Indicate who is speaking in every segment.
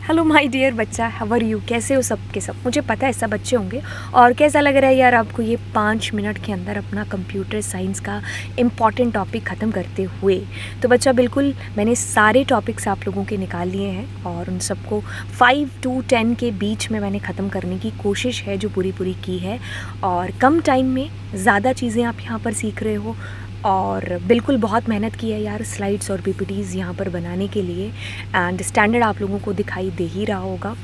Speaker 1: Hello my dear बच्चा, how are you? कैसे हो सब के सब? मुझे पता है सब अच्छे होंगे। और कैसा लग रहा है यार आपको ये 5 मिनट के अंदर अपना कंप्यूटर साइंस का इम्पॉर्टेंट टॉपिक ख़त्म करते हुए? तो बच्चा बिल्कुल मैंने सारे टॉपिक्स आप लोगों के निकाल लिए हैं और उन सबको 5 to 10 के बीच में मैंने ख़त्म करने की कोशिश है जो पूरी की है। और कम टाइम में ज़्यादा चीज़ें आप यहाँ पर सीख रहे हो और बिल्कुल बहुत मेहनत की है यार स्लाइड्स और पीपीटीज़ यहाँ पर बनाने के लिए। एंड स्टैंडर्ड आप लोगों को दिखाई दे ही रहा होगा।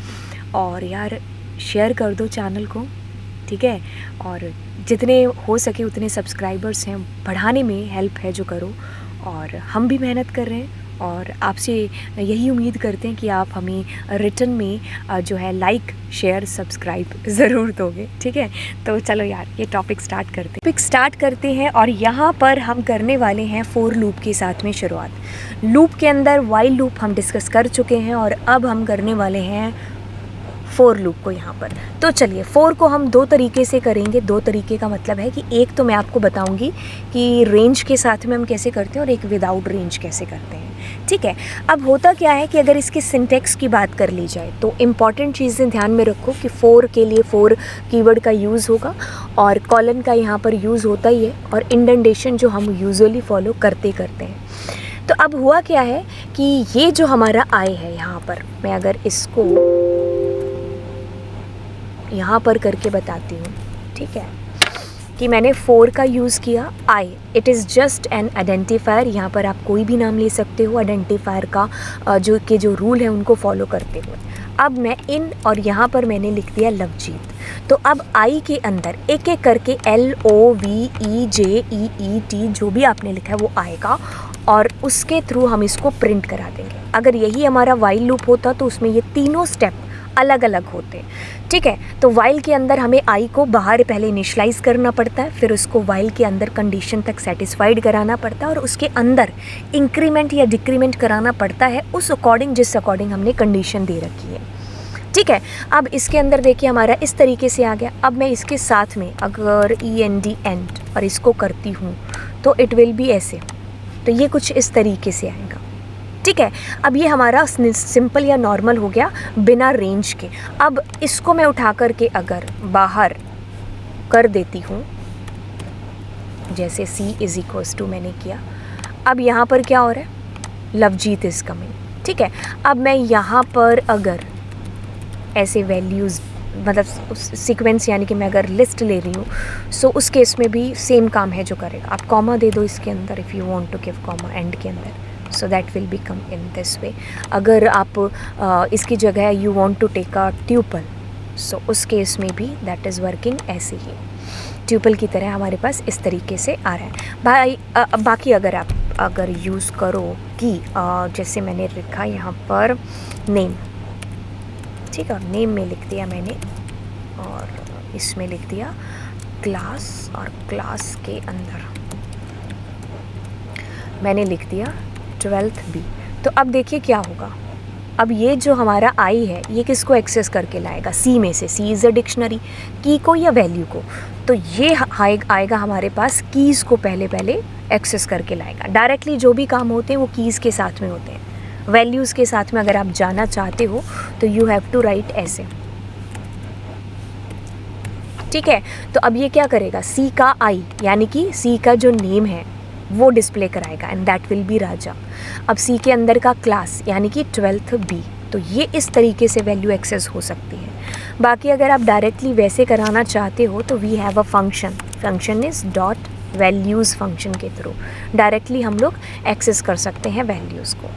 Speaker 1: और यार शेयर कर दो चैनल को, ठीक है? और जितने हो सके उतने सब्सक्राइबर्स हैं बढ़ाने में हेल्प है जो करो। और हम भी मेहनत कर रहे हैं और आपसे यही उम्मीद करते हैं कि आप हमें रिटर्न में जो है लाइक शेयर सब्सक्राइब ज़रूर दोगे, ठीक है? तो चलो यार ये टॉपिक स्टार्ट करते हैं। और यहाँ पर हम करने वाले हैं फोर लूप के साथ में शुरुआत। लूप के अंदर वाइल लूप हम डिस्कस कर चुके हैं और अब हम करने वाले हैं फोर लूप को यहाँ पर। तो चलिए फोर को हम दो तरीके से करेंगे। दो तरीके का मतलब है कि एक तो मैं आपको बताऊंगी कि रेंज के साथ में हम कैसे करते हैं और एक विदाउट रेंज कैसे करते हैं, ठीक है? अब होता क्या है कि अगर इसके सिंटेक्स की बात कर ली जाए तो इम्पॉर्टेंट चीज़ें ध्यान में रखो कि फोर के लिए फोर कीवर्ड का यूज़ होगा और कॉलन का यहाँ पर यूज़ होता ही है और इंडेंटेशन जो हम यूजुअली फॉलो करते हैं। तो अब हुआ क्या है कि ये जो हमारा आई है यहाँ पर, मैं अगर इसको यहाँ पर करके बताती हूँ, ठीक है? कि मैंने फोर का यूज़ किया I. It is just an identifier. यहाँ पर आप कोई भी नाम ले सकते हो आइडेंटिफायर का जो रूल है उनको फॉलो करते हुए। अब मैं इन और यहाँ पर मैंने लिख दिया लवजीत। तो अब आई के अंदर एक एक करके LOVEJEET जो भी आपने लिखा है वो आएगा और उसके थ्रू हम इसको प्रिंट करा देंगे। अगर यही हमारा वाइल लूप होता तो उसमें ये तीनों स्टेप अलग अलग होते, ठीक है? तो वाइल के अंदर हमें आई को बाहर पहले इनिशलाइज करना पड़ता है, फिर उसको वाइल के अंदर कंडीशन तक सेटिस्फाइड कराना पड़ता है और उसके अंदर इंक्रीमेंट या डिक्रीमेंट कराना पड़ता है उस अकॉर्डिंग जिस अकॉर्डिंग हमने कंडीशन दे रखी है, ठीक है? अब इसके अंदर देखिए हमारा इस तरीके से आ गया। अब मैं इसके साथ में अगर END एंड और इसको करती हूँ तो इट विल बी ऐसे। तो ये कुछ इस तरीके से आएगा, ठीक है? अब ये हमारा सिंपल या नॉर्मल हो गया बिना रेंज के। अब इसको मैं उठा करके अगर बाहर कर देती हूँ जैसे C = मैंने किया। अब यहाँ पर क्या हो रहा है? लवजीत इज़ कमिंग, ठीक है? अब मैं यहाँ पर अगर ऐसे वैल्यूज़ मतलब सीक्वेंस यानी कि मैं अगर लिस्ट ले रही हूँ सो उस केस में भी सेम काम है जो करेगा। आप कॉमा दे दो इसके अंदर if you want to give comma and के अंदर, so that will become in this way. अगर आप इसकी जगह you want to take a tuple सो उस केस में भी दैट इज़ वर्किंग ऐसे ही ट्यूपल की तरह हमारे पास इस तरीके से आ रहा है भाई। बाकी अगर आप यूज़ करो कि जैसे मैंने लिखा यहाँ पर नेम, ठीक है? और नेम में लिख दिया मैंने और इसमें लिख दिया क्लास और क्लास के अंदर मैंने लिख दिया 12th B। तो अब देखिए क्या होगा। अब ये जो हमारा आई है ये किसको एक्सेस करके लाएगा? C में से। C इज़ अ डिक्शनरी, की को या वैल्यू को। तो ये आएगा हमारे पास कीज़ को पहले एक्सेस करके लाएगा। डायरेक्टली जो भी काम होते हैं वो कीज़ के साथ में होते हैं। वैल्यूज़ के साथ में अगर आप जाना चाहते हो तो यू हैव टू राइट ऐसे, ठीक है? तो अब ये क्या करेगा? C का आई यानी कि C का जो नेम है वो डिस्प्ले कराएगा एंड दैट विल बी राजा। अब C के अंदर का क्लास यानी कि 12th B। तो ये इस तरीके से वैल्यू एक्सेस हो सकती है। बाकी अगर आप डायरेक्टली वैसे कराना चाहते हो तो we have a function is dot values function के थ्रू डायरेक्टली हम लोग एक्सेस कर सकते हैं वैल्यूज़ को।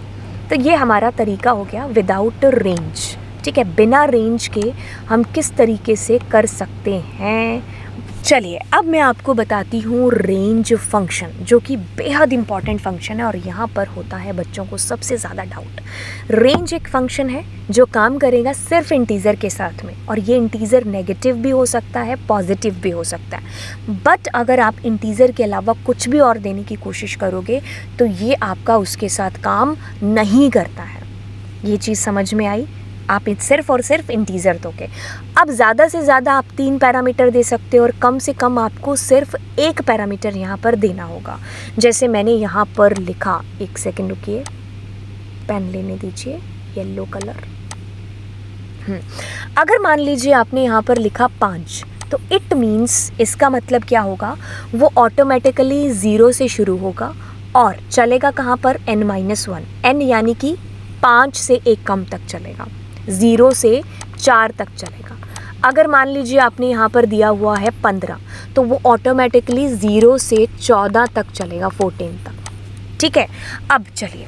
Speaker 1: तो ये हमारा तरीका हो गया विदाउट रेंज, ठीक है? बिना रेंज के हम किस तरीके से कर सकते हैं। चलिए अब मैं आपको बताती हूँ रेंज फंक्शन जो कि बेहद इंपॉर्टेंट फंक्शन है और यहाँ पर होता है बच्चों को सबसे ज़्यादा डाउट। रेंज एक फंक्शन है जो काम करेगा सिर्फ इंटीज़र के साथ में और ये इंटीज़र नेगेटिव भी हो सकता है पॉजिटिव भी हो सकता है। बट अगर आप इंटीज़र के अलावा कुछ भी और देने की कोशिश करोगे तो ये आपका उसके साथ काम नहीं करता है। ये चीज़ समझ में आई? आप सिर्फ और सिर्फ इंटीज़र दोगे। अब ज़्यादा से ज़्यादा आप 3 पैरामीटर दे सकते हो और कम से कम आपको सिर्फ एक पैरामीटर यहाँ पर देना होगा। जैसे मैंने यहाँ पर लिखा, एक सेकंड रुकिए, पेन लेने दीजिए, येलो कलर, अगर मान लीजिए आपने यहाँ पर लिखा 5, तो इट मीन्स इसका मतलब क्या होगा, वो ऑटोमेटिकली 0 से शुरू होगा और चलेगा कहाँ पर, n-1, n यानी कि 5 से 1 कम तक चलेगा, 0 से 4 तक चलेगा। अगर मान लीजिए आपने यहाँ पर दिया हुआ है 15, तो वो ऑटोमेटिकली 0 से 14 तक चलेगा, 14 तक। ठीक है, अब चलिए,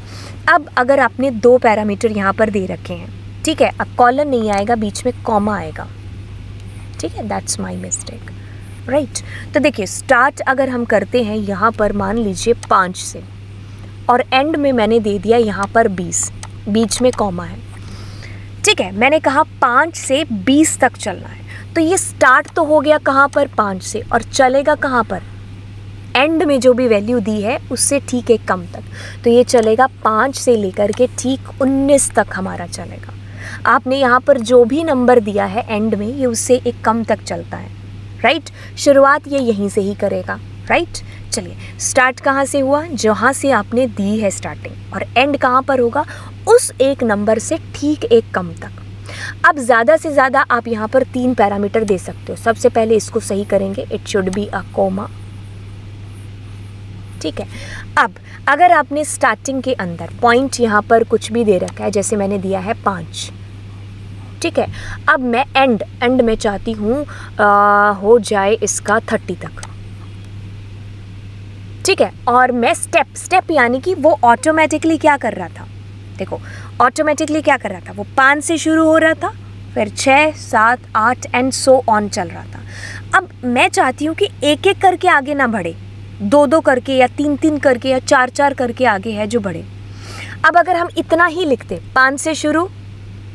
Speaker 1: अब अगर आपने 2 पैरामीटर यहाँ पर दे रखे हैं, ठीक है, अब कॉलन नहीं आएगा, बीच में कॉमा आएगा, ठीक है, दैट्स माय मिस्टेक, राइट। तो देखिए स्टार्ट अगर हम करते हैं यहाँ पर मान लीजिए 5 से, और एंड में मैंने दे दिया यहाँ पर 20, बीच में कॉमा है, ठीक है, मैंने कहा 5 से 20 तक चलना है, तो ये स्टार्ट तो हो गया कहाँ पर, 5 से, और चलेगा कहाँ पर, एंड में जो भी वैल्यू दी है उससे ठीक 1 कम तक, तो ये चलेगा 5 से लेकर के ठीक 19 तक हमारा चलेगा। आपने यहाँ पर जो भी नंबर दिया है एंड में, ये उससे 1 कम तक चलता है, राइट। शुरुआत ये यहीं से ही करेगा, राइट। चलिए स्टार्ट कहाँ से हुआ, जहाँ से आपने दी है स्टार्टिंग, और एंड कहाँ पर होगा, उस एक नंबर से ठीक 1 कम तक। अब ज़्यादा से ज़्यादा आप यहाँ पर 3 पैरामीटर दे सकते हो। सबसे पहले इसको सही करेंगे, it should be a comma, ठीक है। अब अगर आपने स्टार्टिंग के अंदर पॉइंट यहाँ पर कुछ भी दे रखा है, जैसे मैंने दिया है 5, ठीक है, अब मैं एंड में चाहती हूँ हो जाए इसका 30 तक, ठीक है, और मैं स्टेप यानी कि वो ऑटोमेटिकली क्या कर रहा था, देखो ऑटोमेटिकली क्या कर रहा था, वो 5 से शुरू हो रहा था, फिर 6, 7, 8 एंड सो ऑन चल रहा था। अब मैं चाहती हूँ कि एक एक करके आगे ना बढ़े, 2-2 करके या 3-3 करके या 4-4 करके आगे है जो बढ़े। अब अगर हम इतना ही लिखते, 5 से शुरू,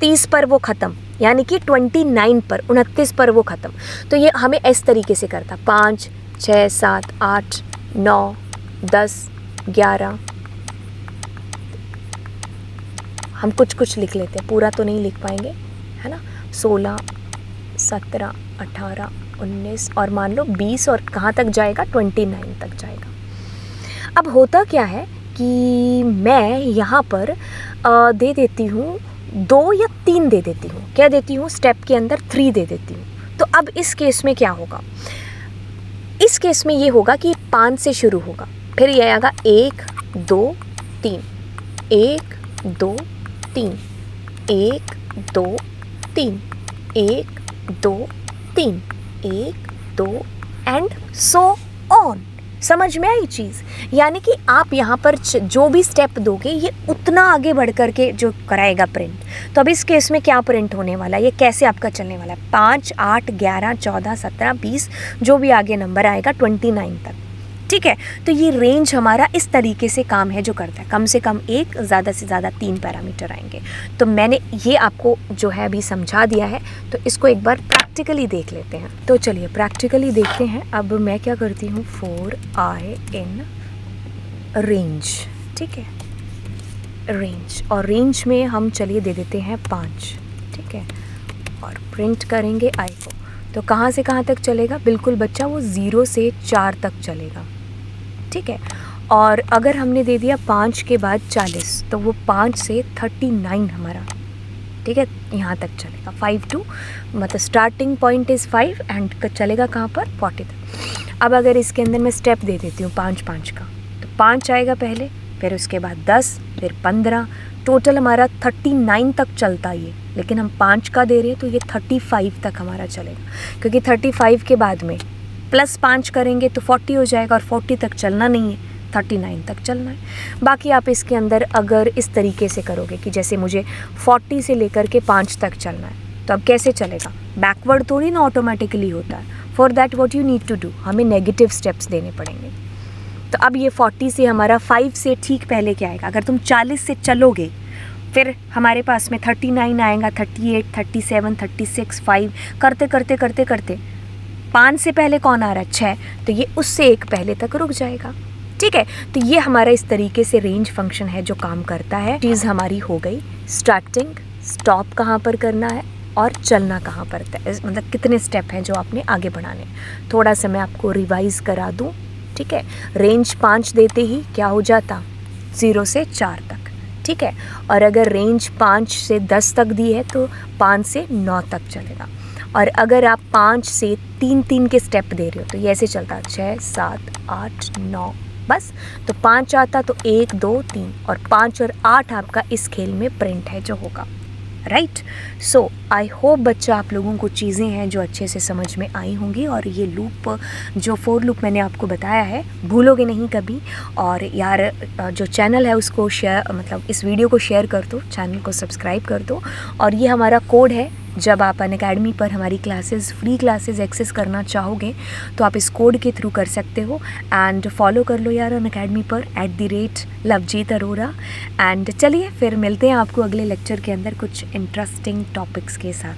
Speaker 1: 30 पर वो ख़त्म, यानी कि 29 पर, 29 पर वो ख़त्म, तो ये हमें इस तरीके से करता, 5, 6, 7, 8, 9, 10, 11, हम कुछ लिख लेते हैं, पूरा तो नहीं लिख पाएंगे, है ना, 16, 17, 18, 19 और मान लो 20, और कहाँ तक जाएगा, 29 तक जाएगा। अब होता क्या है कि मैं यहाँ पर दे देती हूँ 2 या 3 दे देती हूँ, क्या देती हूँ, स्टेप के अंदर 3 दे देती हूँ। तो अब इस केस में क्या होगा, इस केस में ये होगा कि 5 से शुरू होगा, फिर ये आएगा 1, 2, 3, 1, 2, 3, 1, 2, 3, 1, 2, 3, 1, 2 एंड सो ऑन। समझ में आई चीज़, यानी कि आप यहाँ पर जो भी स्टेप दोगे ये उतना आगे बढ़ कर के जो कराएगा प्रिंट। तो अब इस केस में क्या प्रिंट होने वाला है, ये कैसे आपका चलने वाला है, 5, 8, 11, 14, 17, 20, जो भी आगे नंबर आएगा 29 तक, ठीक है। तो ये रेंज हमारा इस तरीके से काम है जो करता है, कम से कम 1, ज़्यादा से ज़्यादा 3 पैरामीटर आएंगे। तो मैंने ये आपको जो है अभी समझा दिया है, तो इसको एक बार प्रैक्टिकली देख लेते हैं। तो चलिए प्रैक्टिकली देखते हैं। अब मैं क्या करती हूँ, 4i इन रेंज, ठीक है, रेंज, और रेंज में हम चलिए दे देते हैं 5, ठीक है, और प्रिंट करेंगे i को। तो कहाँ से कहाँ तक चलेगा, बिल्कुल बच्चा वो 0 से 4 तक चलेगा, ठीक है। और अगर हमने दे दिया 5 के बाद 40, तो वो 5 से 39 हमारा, ठीक है, यहाँ तक चलेगा, 5 to, मतलब स्टार्टिंग पॉइंट इज़ 5 एंड चलेगा कहाँ पर, 40 तक। अब अगर इसके अंदर मैं स्टेप दे देती हूँ 5-5 का, तो 5 आएगा पहले, फिर उसके बाद 10, फिर 15, टोटल हमारा 39 तक चलता ये, लेकिन हम 5 का दे रहे हैं तो ये 35 तक हमारा चलेगा, क्योंकि 35 के बाद में प्लस 5 करेंगे तो 40 हो जाएगा, और 40 तक चलना नहीं है, 39 तक चलना है। बाकी आप इसके अंदर अगर इस तरीके से करोगे कि जैसे मुझे 40 से लेकर के 5 तक चलना है, तो अब कैसे चलेगा, बैकवर्ड थोड़ी ना ऑटोमेटिकली होता है। For that what you need to do, हमें नेगेटिव स्टेप्स देने पड़ेंगे। तो अब ये 40 से हमारा 5 से ठीक पहले क्या आएगा, अगर तुम 40 से चलोगे फिर हमारे पास में 39 आएगा, 38, 37, 36, 5 करते करते करते करते 5 से पहले कौन आ रहा है, 6, तो ये उससे एक पहले तक रुक जाएगा, ठीक है। तो ये हमारा इस तरीके से रेंज फंक्शन है जो काम करता है। चीज़ हमारी हो गई, स्टार्टिंग, स्टॉप कहाँ पर करना है और चलना कहाँ पर है, मतलब कितने स्टेप हैं जो आपने आगे बढ़ाने। थोड़ा सा मैं आपको रिवाइज़ करा दूँ, ठीक है। रेंज 5 देते ही क्या हो जाता, 0 से 4 तक, ठीक है। और अगर रेंज 5 से 10 तक दी है तो 5 से 9 तक चलेगा। और अगर आप 5 से 3 के स्टेप दे रहे हो तो ये ऐसे चलता 6 7 8 9 बस। तो 5 आता तो 1 2 3 और 5 और 8 आपका इस खेल में प्रिंट है जो होगा, राइट। सो आई होप बच्चा आप लोगों को चीज़ें हैं जो अच्छे से समझ में आई होंगी। और ये लूप जो 4 लूप मैंने आपको बताया है भूलोगे नहीं कभी। और यार जो चैनल है उसको शेयर, मतलब इस वीडियो को शेयर कर दो, चैनल को सब्सक्राइब कर दो। और ये हमारा कोड है, जब आप अनअकैडमी पर हमारी क्लासेस, फ्री क्लासेस एक्सेस करना चाहोगे तो आप इस कोड के थ्रू कर सकते हो। एंड फॉलो कर लो यार अनअकैडमी पर @लवजीत अरोरा। एंड चलिए फिर मिलते हैं आपको अगले लेक्चर के अंदर कुछ इंटरेस्टिंग टॉपिक्स के साथ।